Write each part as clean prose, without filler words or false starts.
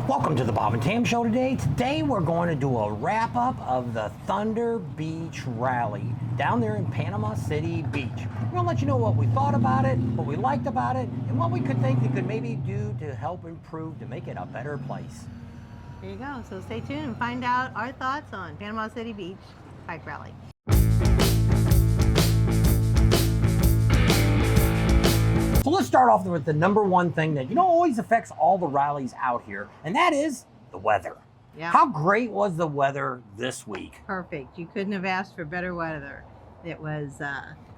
Welcome to the Bob and Tam Show today. Today we're going to do a wrap up of the Thunder Beach rally down there in Panama City Beach. We're going to let you know what we thought about it, what we liked about it, and what we could think it could maybe do to help improve to make it a better place. There you go. So stay tuned and find out our thoughts on Panama City Beach bike rally. So let's start off with the number one thing that always affects all the rallies out here, and that is the weather. Yeah. How great was the weather this week? Perfect. You couldn't have asked for better weather. It was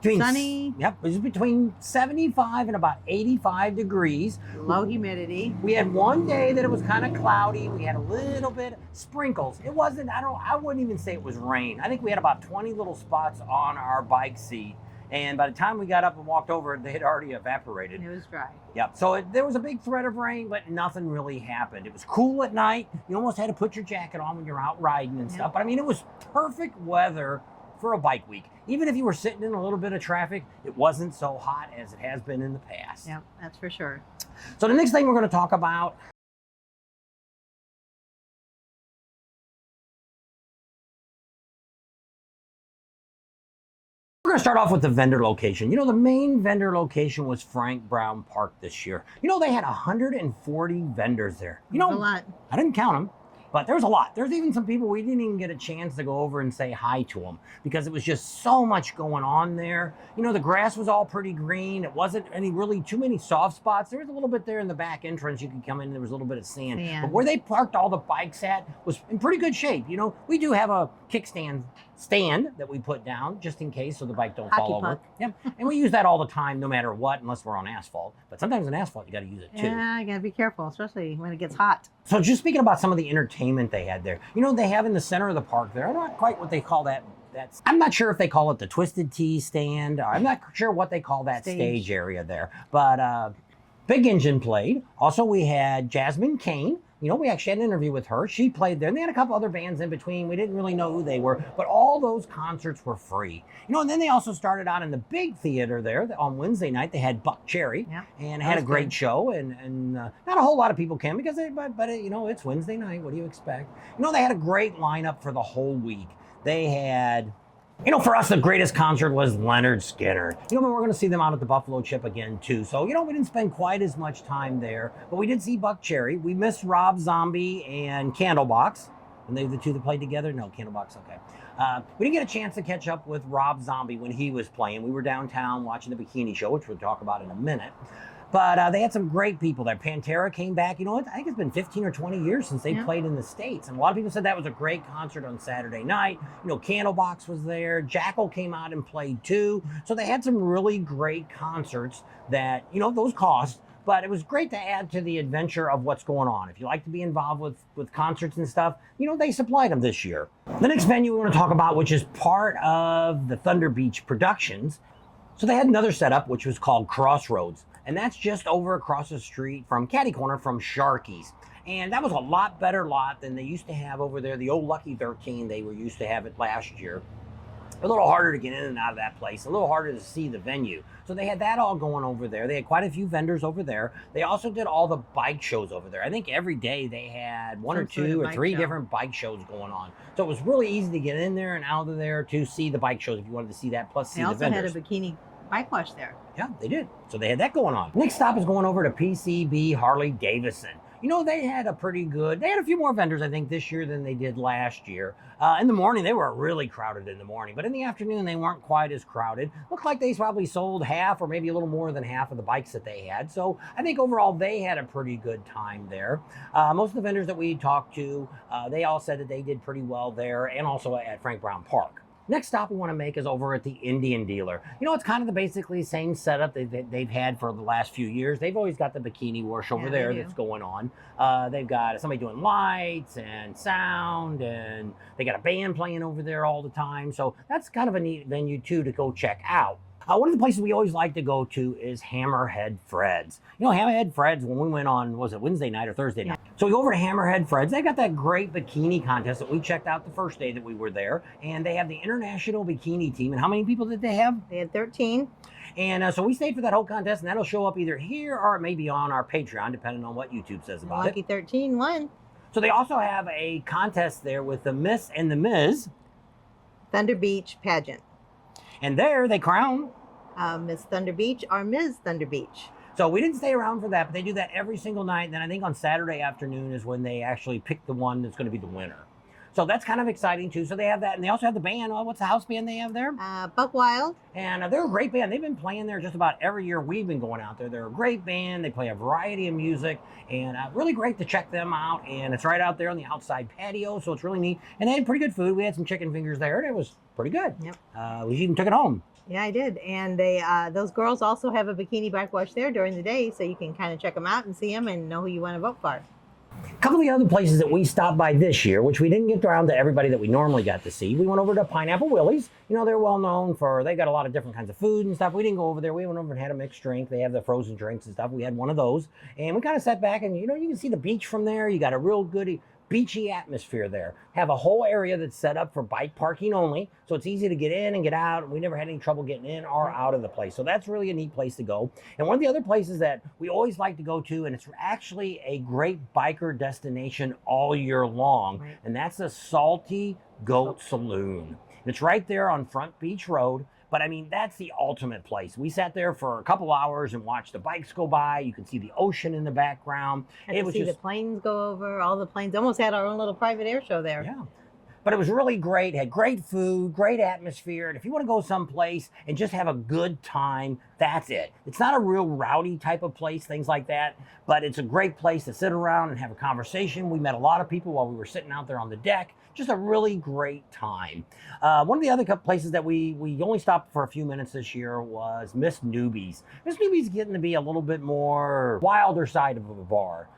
sunny. Yep, it was between 75 and about 85 degrees. Low humidity. We had one day that it was kind of cloudy. We had a little bit of sprinkles. It wasn't, I wouldn't even say it was rain. I think we had about 20 little spots on our bike seat. And by the time we got up and walked over, they had already evaporated. It was dry. Yep. So there was a big threat of rain, but nothing really happened. It was cool at night. You almost had to put your jacket on when you're out riding and stuff. But I mean, it was perfect weather for a bike week. Even if you were sitting in a little bit of traffic, it wasn't so hot as it has been in the past. Yep, that's for sure. So the next thing we're going to talk about we're going to start off with the vendor location. The main vendor location was Frank Brown Park this year. They had 140 vendors there. A lot. I didn't count them, but there's a lot. There's even some people we didn't even get a chance to go over and say hi to them because it was just so much going on there. The grass was all pretty green. It wasn't really too many soft spots. There was a little bit there in the back entrance. You could come in, there was a little bit of sand. But where they parked all the bikes at was in pretty good shape. We do have a kickstand stand that we put down just in case so the bike don't fall over. Yep. And we use that all the time no matter what, unless we're on asphalt. But sometimes on asphalt you got to use it too. Yeah, you got to be careful, especially when it gets hot. So just speaking about some of the entertainment they had there, they have in the center of the park there, I don't know quite what they call that. I'm not sure if they call it the Twisted Tea stand. I'm not sure what they call that stage area there. But Big Engine played. Also, we had Jasmine Kane. We actually had an interview with her. She played there. And they had a couple other bands in between. We didn't really know who they were. But all those concerts were free. And then they also started out in the big theater there on Wednesday night. They had Buck Cherry. Yeah, and had a great show. And not a whole lot of people came because, it's Wednesday night. What do you expect? They had a great lineup for the whole week. They had... for us, the greatest concert was Leonard Skinner. We're going to see them out at the Buffalo Chip again, too. So, we didn't spend quite as much time there. But we did see Buck Cherry. We missed Rob Zombie and Candlebox. And they the two that played together? No, Candlebox, okay. We didn't get a chance to catch up with Rob Zombie when he was playing. We were downtown watching the Bikini Show, which we'll talk about in a minute. But they had some great people there. Pantera came back. I think it's been 15 or 20 years since they played in the States. And a lot of people said that was a great concert on Saturday night. Candlebox was there. Jackal came out and played too. So they had some really great concerts that, those cost. But it was great to add to the adventure of what's going on. If you like to be involved with concerts and stuff, they supplied them this year. The next venue we want to talk about, which is part of the Thunder Beach Productions. So they had another setup, which was called Crossroads. And that's just over across the street from Caddy Corner from Sharky's. And that was a lot better lot than they used to have over there. The old Lucky 13, they were used to have it last year. A little harder to get in and out of that place, a little harder to see the venue. So they had that all going over there. They had quite a few vendors over there. They also did all the bike shows over there. I think every day they had one or two or three different bike shows going on. So it was really easy to get in there and out of there to see the bike shows if you wanted to see that, plus see the vendors. They also had a bikini bike wash there. Yeah, they did. So they had that going on. Next stop is going over to PCB Harley Davidson. They had they had a few more vendors, I think, this year than they did last year. In the morning, they were really crowded in the morning, but in the afternoon, they weren't quite as crowded. Looked like they probably sold half or maybe a little more than half of the bikes that they had. So I think overall, they had a pretty good time there. Most of the vendors that we talked to, they all said that they did pretty well there and also at Frank Brown Park. Next stop we want to make is over at the Indian Dealer. It's kind of the basically same setup they've had for the last few years. They've always got the bikini wash over there that's going on. They've got somebody doing lights and sound, and they got a band playing over there all the time. So that's kind of a neat venue too to go check out. One of the places we always like to go to is Hammerhead Fred's. Hammerhead Fred's, when we went on, was it Wednesday night or Thursday night? So we go over to Hammerhead Fred's. They got that great bikini contest that we checked out the first day that we were there. And they have the international bikini team. And how many people did they have? They had 13. And so we stayed for that whole contest, and that'll show up either here or it may be on our Patreon, depending on what YouTube says about Lucky it. 13 won. So they also have a contest there with the Miss and the Ms. ThunderBeach pageant. And there they crown Miss ThunderBeach or Ms. ThunderBeach. So we didn't stay around for that, but they do that every single night. And then I think on Saturday afternoon is when they actually pick the one that's going to be the winner. So that's kind of exciting too. So they have that, and they also have the band. What's the house band they have there? Buck Wild. And they're a great band. They've been playing there just about every year we've been going out there. They're a great band. They play a variety of music, and really great to check them out. And it's right out there on the outside patio, so it's really neat. And they had pretty good food. We had some chicken fingers there, and it was pretty good. Yep. We even took it home. Yeah, I did. And they those girls also have a bikini backwash there during the day, so you can kind of check them out and see them and know who you want to vote for. A couple of the other places that we stopped by this year, which we didn't get around to everybody that we normally got to see, we went over to Pineapple Willie's. You know, they're well known for, they got a lot of different kinds of food and stuff. We didn't go over there. We went over and had a mixed drink. They have the frozen drinks and stuff. We had one of those. And we kind of sat back and, you know, you can see the beach from there. You got a real good beachy atmosphere there. Have a whole area that's set up for bike parking only, so it's easy to get in and get out. We never had any trouble getting in or out of the place, so that's really a neat place to go. And one of the other places that we always like to go to, and it's actually a great biker destination all year long, and that's the Salty Goat Saloon. And it's right there on Front Beach Road. But I mean, that's the ultimate place. We sat there for a couple hours and watched the bikes go by. You can see the ocean in the background. It was just the planes go over, all the planes. Almost had our own little private air show there. Yeah. But it was really great, had great food, great atmosphere. And if you want to go someplace and just have a good time, that's it. It's not a real rowdy type of place, things like that, but it's a great place to sit around and have a conversation. We met a lot of people while we were sitting out there on the deck. Just a really great time. One of the other places that we only stopped for a few minutes this year was Miss Newbie's. Miss Newbie's getting to be a little bit more wilder side of a bar.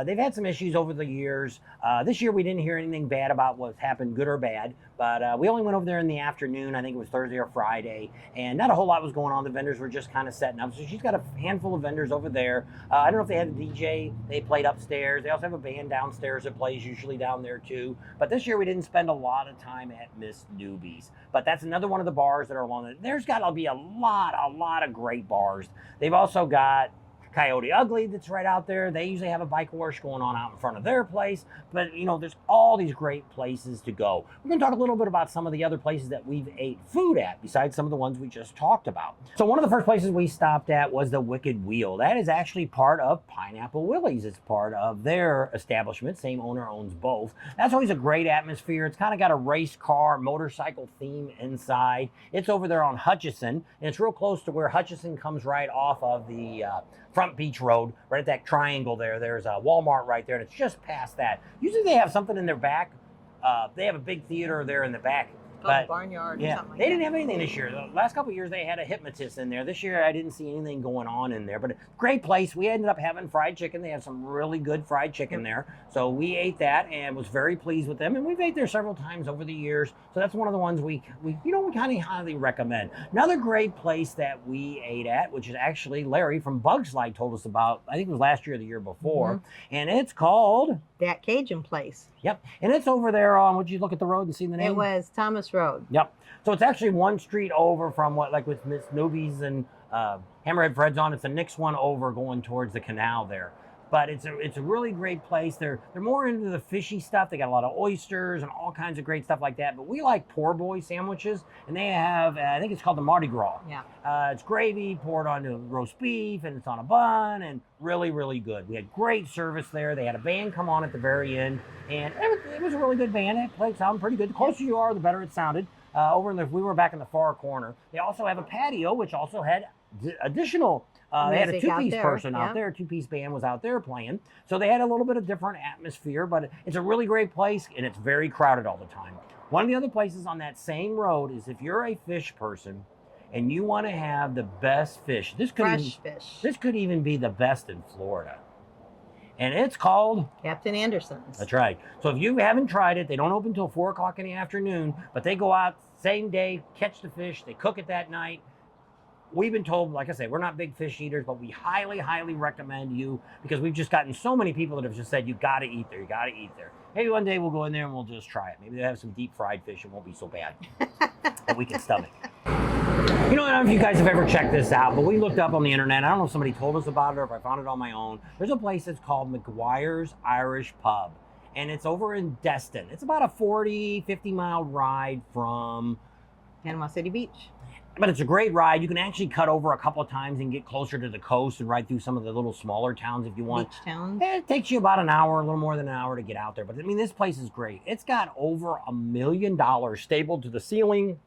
They've had some issues over the years. This year we didn't hear anything bad about what's happened, good or bad, but we only went over there in the afternoon. I think it was Thursday or Friday, and not a whole lot was going on. The vendors were just kind of setting up. So she's got a handful of vendors over there. I don't know if they had a DJ. They played upstairs. They also have a band downstairs that plays usually down there too. But this year we didn't spend a lot of time at Miss Newbie's. But that's another one of the bars that are along there. There's got to be a lot of great bars. They've also got Coyote Ugly that's right out there. They usually have a bike wash going on out in front of their place. But, you know, there's all these great places to go. We're going to talk a little bit about some of the other places that we've ate food at, besides some of the ones we just talked about. So one of the first places we stopped at was the Wicked Wheel. That is actually part of Pineapple Willie's. It's part of their establishment. Same owner owns both. That's always a great atmosphere. It's kind of got a race car, motorcycle theme inside. It's over there on Hutchison, and it's real close to where Hutchison comes right off of the Front Beach Road, right at that triangle there. There's a Walmart right there, and it's just past that. Usually they have something in their back. They have a big theater there in the back. But Barnyard or yeah, something like they that. didn't have anything this year. The last couple of years they had a hypnotist in there. This year I didn't see anything going on in there, but great place. We ended up having fried chicken. They have some really good fried chicken there. So we ate that and was very pleased with them. And we've ate there several times over the years. So that's one of the ones we kind of highly recommend. Another great place that we ate at, which is actually Larry from Bug's Light told us about, I think it was last year or the year before. And it's called That Cajun Place. Yep. And it's over there on, would you look at the road and see the name? It was Thomas Road. Yep. So it's actually one street over from what, like with Miss Newbie's and Hammerhead Fred's on. It's the next one over going towards the canal there. But it's a really great place. They're more into the fishy stuff. They got a lot of oysters and all kinds of great stuff like that. But we like poor boy sandwiches, and they have I think it's called the Mardi Gras. Yeah. It's gravy poured onto roast beef, and it's on a bun, and really, really good. We had great service there. They had a band come on at the very end, and it was a really good band. It played sounded pretty good. The closer you are, the better it sounded. We were back in the far corner. They also have a patio, which also had additional. They had a two-piece person out there. A two-piece band was out there playing. So they had a little bit of different atmosphere, but it's a really great place, and it's very crowded all the time. One of the other places on that same road is if you're a fish person and you want to have the best fish. This could even be the best in Florida. And it's called Captain Anderson's. That's right. So if you haven't tried it, they don't open until 4 o'clock in the afternoon, but they go out same day, catch the fish, they cook it that night. we've been told, like I say, we're not big fish eaters, but we highly, highly recommend you, because we've just gotten so many people that have just said, you got to eat there, you got to eat there. Maybe one day we'll go in there and we'll just try it. Maybe they'll have some deep fried fish. It won't be so bad that we can stomach. You know, I don't know if you guys have ever checked this out, but we looked up on the internet. I don't know if somebody told us about it or if I found it on my own. There's a place that's called McGuire's Irish Pub, and it's over in Destin. It's about a 40, 50-mile ride from Panama City Beach. But it's a great ride. You can actually cut over a couple of times and get closer to the coast and ride through some of the little smaller towns if you want. Beach towns. It takes you about an hour, a little more than an hour to get out there. But I mean, this place is great. It's got over $1 million stapled to the ceiling.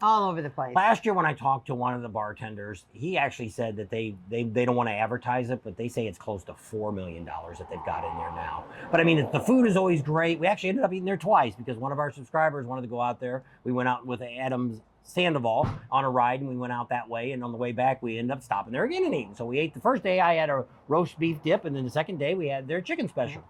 All over the place. Last year when I talked to one of the bartenders, he actually said that they don't want to advertise it, but they say it's close to $4 million that they've got in there now. But I mean, the food is always great. We actually ended up eating there twice because one of our subscribers wanted to go out there. We went out with Adam's Sandoval on a ride, and we went out that way, and on the way back we ended up stopping there again and eating. So we ate the first day, I had a roast beef dip, and then the second day we had their chicken special.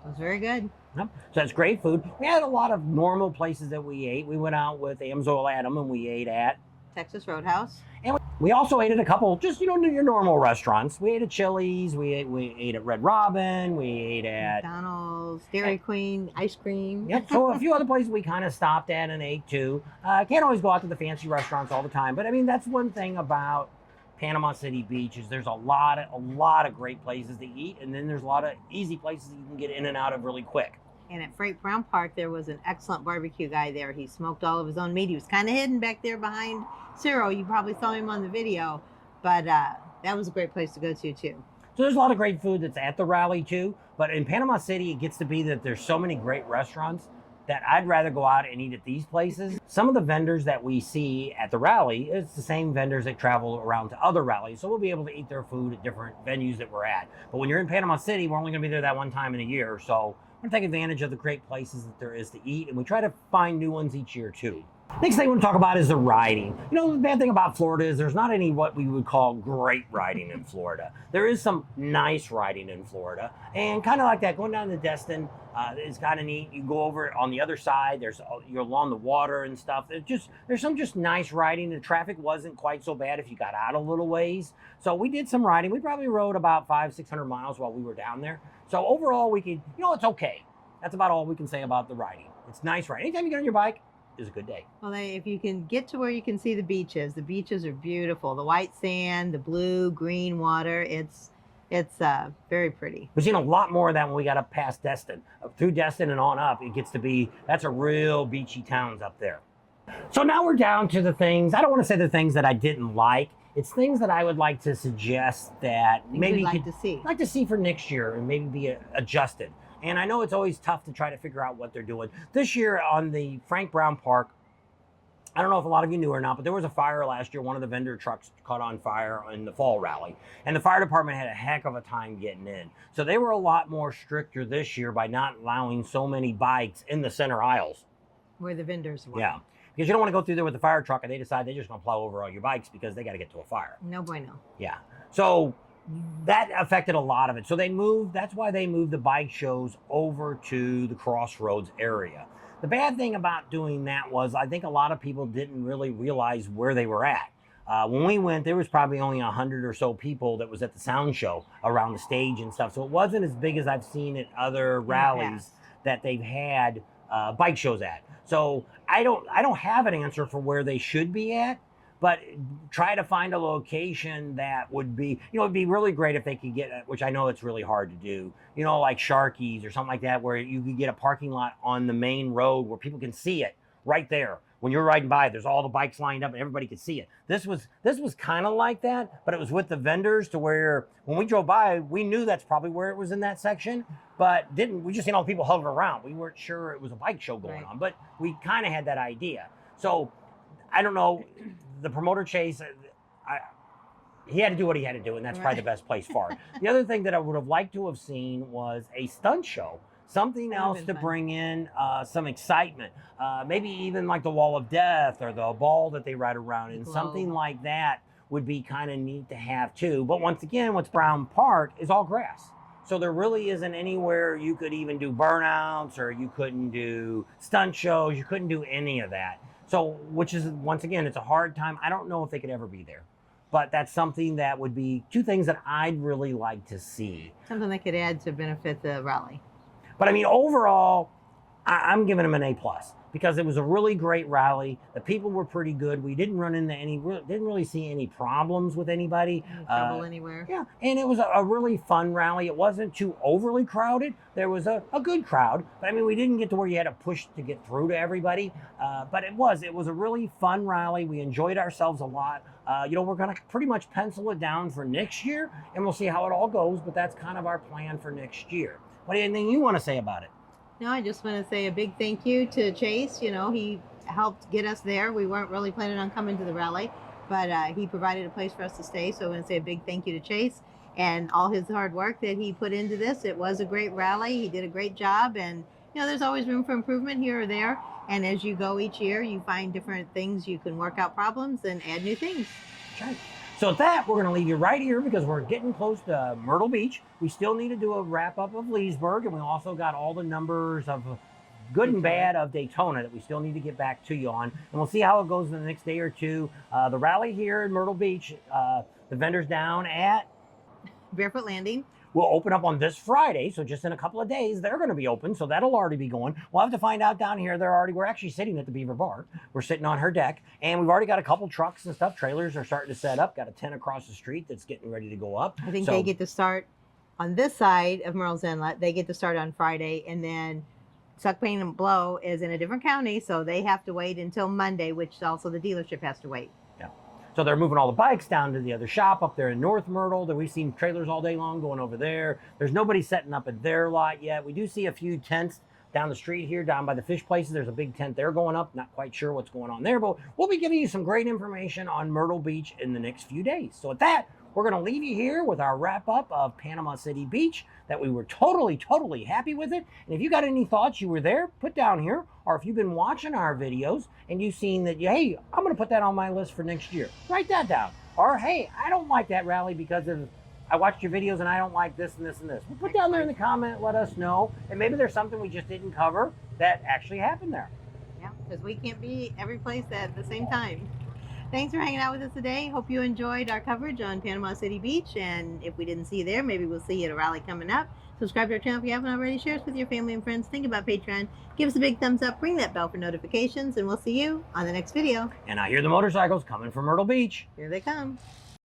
It was very good. Yep. So that's great food. We had a lot of normal places that we ate. We went out with Amsoil Adam and we ate at Texas Roadhouse. And we also ate at a couple, just, you know, your normal restaurants. We ate at Chili's, we ate at Red Robin, we ate at McDonald's, Dairy Queen, ice cream. Yep. So a few other places we kind of stopped at and ate too. Can't always go out to the fancy restaurants all the time, but I mean, that's one thing about Panama City Beach is there's a lot of great places to eat, and then there's a lot of easy places you can get in and out of really quick. And at Freight Brown Park, there was an excellent barbecue guy there. He smoked all of his own meat. He was kind of hidden back there behind Ciro. You probably saw him on the video, but that was a great place to go to too. So there's a lot of great food that's at the rally too, but in Panama City, it gets to be that there's so many great restaurants that I'd rather go out and eat at these places. Some of the vendors that we see at the rally, it's the same vendors that travel around to other rallies, so we'll be able to eat their food at different venues that we're at. But when you're in Panama City, we're only gonna be there that one time in a year, so we're gonna take advantage of the great places that there is to eat, and we try to find new ones each year too. Next thing I want to talk about is the riding. You know, the bad thing about Florida is there's not any what we would call great riding in Florida. There is some nice riding in Florida, and kind of like that, going down to Destin is kind of neat. You go over on the other side, you're along the water and stuff. There's some just nice riding. The traffic wasn't quite so bad if you got out a little ways. So we did some riding. We probably rode about 500-600 miles while we were down there. So overall, we could, you know, it's okay. That's about all we can say about the riding. It's nice riding. Anytime you get on your bike, is a good day. Well, if you can get to where you can see the beaches are beautiful. The white sand, the blue, green water, it's very pretty. We've seen a lot more of that when we got up past Destin. Through Destin and on up, it gets to be, that's a real beachy towns up there. So now we're down to the things, I don't want to say the things that I didn't like. It's things that I would like to suggest that maybe like to see for next year and maybe be adjusted. And I know it's always tough to try to figure out what they're doing. This year on the Frank Brown Park, I don't know if a lot of you knew or not, but there was a fire last year. One of the vendor trucks caught on fire in the fall rally. And the fire department had a heck of a time getting in. So they were a lot more stricter this year by not allowing so many bikes in the center aisles. Where the vendors were. Yeah, because you don't want to go through there with the fire truck and they decide they're just going to plow over all your bikes because they got to get to a fire. No bueno. Yeah. So that affected a lot of it. So that's why they moved the bike shows over to the Crossroads area. The bad thing about doing that was I think a lot of people didn't really realize where they were at. When we went, there was probably only 100 or so people that was at the sound show around the stage and stuff. So it wasn't as big as I've seen at other rallies that they've had bike shows at. So I don't have an answer for where they should be at. But try to find a location that would be, you know, it'd be really great if they could get, which I know it's really hard to do, you know, like Sharky's or something like that, where you could get a parking lot on the main road where people can see it right there. When you're riding by, there's all the bikes lined up and everybody could see it. This was kind of like that, but it was with the vendors to where when we drove by, we knew that's probably where it was in that section, but we just seen all the people hovering around. We weren't sure it was a bike show going on, but we kind of had that idea. So I don't know. The promoter Chase, he had to do what he had to do, and that's probably the best place for it. The other thing that I would have liked to have seen was a stunt show, something else to bring in some excitement. Maybe even like the Wall of Death or the ball that they ride around in, something like that would be kind of neat to have too. But once again, what's Brown Park is all grass. So there really isn't anywhere you could even do burnouts, or you couldn't do stunt shows, you couldn't do any of that. So, which is, once again, it's a hard time. I don't know if they could ever be there. but that's something that would be two things that I'd really like to see. Something that could add to benefit the rally. But I mean, overall, I'm giving them an A+, because it was a really great rally. The people were pretty good. We didn't run into didn't really see any problems with anybody. No trouble anywhere. Yeah, and it was a really fun rally. It wasn't too overly crowded. There was a good crowd, but I mean, we didn't get to where you had to push to get through to everybody. But it was a really fun rally. We enjoyed ourselves a lot. You know, we're gonna pretty much pencil it down for next year, and we'll see how it all goes, but that's kind of our plan for next year. What anything you want to say about it? No, I just want to say a big thank you to Chase. You know, he helped get us there. We weren't really planning on coming to the rally, but he provided a place for us to stay. So I want to say a big thank you to Chase and all his hard work that he put into this. It was a great rally. He did a great job. And, you know, there's always room for improvement here or there. And as you go each year, you find different things. You can work out problems and add new things. That's right. So with that, we're going to leave you right here because we're getting close to Myrtle Beach. We still need to do a wrap-up of Leesburg, and we also got all the numbers of good and bad of Daytona that we still need to get back to you on. And we'll see how it goes in the next day or two. The rally here in Myrtle Beach, the vendors down at Barefoot Landing will open up on this Friday, so just in a couple of days they're going to be open, so that'll already be going. We'll have to find out down here. We're actually sitting at the Beaver Bar. We're sitting on her deck, and we've already got a couple trucks and stuff. Trailers are starting to set up. Got a tent across the street that's getting ready to go up. I think they get to start on this side of Merle's Inlet. They get to start on Friday, and then Suck, Pain, and Blow is in a different county, so they have to wait until Monday, which also the dealership has to wait. So they're moving all the bikes down to the other shop up there in North Myrtle. We've seen trailers all day long going over there. There's nobody setting up at their lot yet. We do see a few tents down the street here, down by the fish places. There's a big tent there going up. Not quite sure what's going on there, but we'll be giving you some great information on Myrtle Beach in the next few days. So with that, we're going to leave you here with our wrap-up of Panama City Beach, that we were totally happy with it. And if you got any thoughts, you were there, put down here. Or if you've been watching our videos and you've seen that, hey, I'm going to put that on my list for next year, write that down. Or, hey, I don't like that rally because I watched your videos and I don't like this and this and this. Well, put down there in the comment, let us know. And maybe there's something we just didn't cover that actually happened there. Yeah, because we can't be every place at the same time. Thanks for hanging out with us today. Hope you enjoyed our coverage on Panama City Beach. And if we didn't see you there, maybe we'll see you at a rally coming up. Subscribe to our channel if you haven't already. Share us with your family and friends. Think about Patreon. Give us a big thumbs up. Ring that bell for notifications. And we'll see you on the next video. And I hear the motorcycles coming from Myrtle Beach. Here they come.